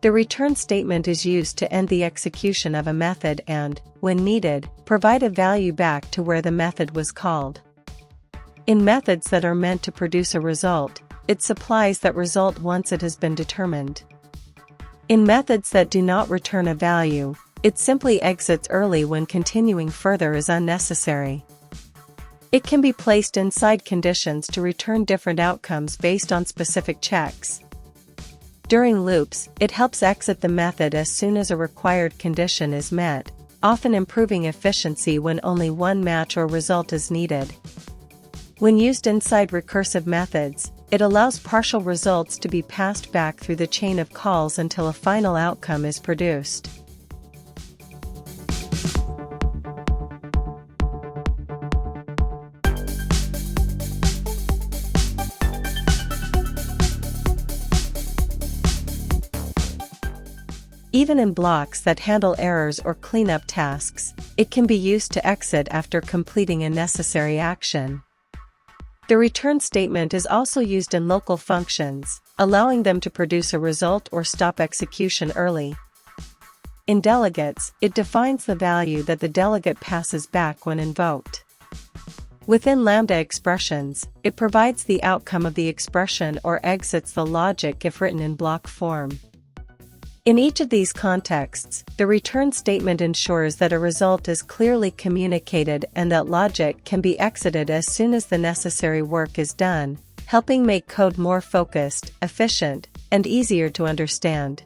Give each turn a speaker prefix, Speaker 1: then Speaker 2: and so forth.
Speaker 1: The return statement is used to end the execution of a method and, when needed, provide a value back to where the method was called. In methods that are meant to produce a result, it supplies that result once it has been determined. In methods that do not return a value, it simply exits early when continuing further is unnecessary. It can be placed inside conditions to return different outcomes based on specific checks. During loops, it helps exit the method as soon as a required condition is met, often improving efficiency when only one match or result is needed. When used inside recursive methods, it allows partial results to be passed back through the chain of calls until a final outcome is produced. Even in blocks that handle errors or cleanup tasks, it can be used to exit after completing a necessary action. The return statement is also used in local functions, allowing them to produce a result or stop execution early. In delegates, it defines the value that the delegate passes back when invoked. Within Lambda expressions, it provides the outcome of the expression or exits the logic if written in block form. In each of these contexts, the return statement ensures that a result is clearly communicated and that logic can be exited as soon as the necessary work is done, helping make code more focused, efficient, and easier to understand.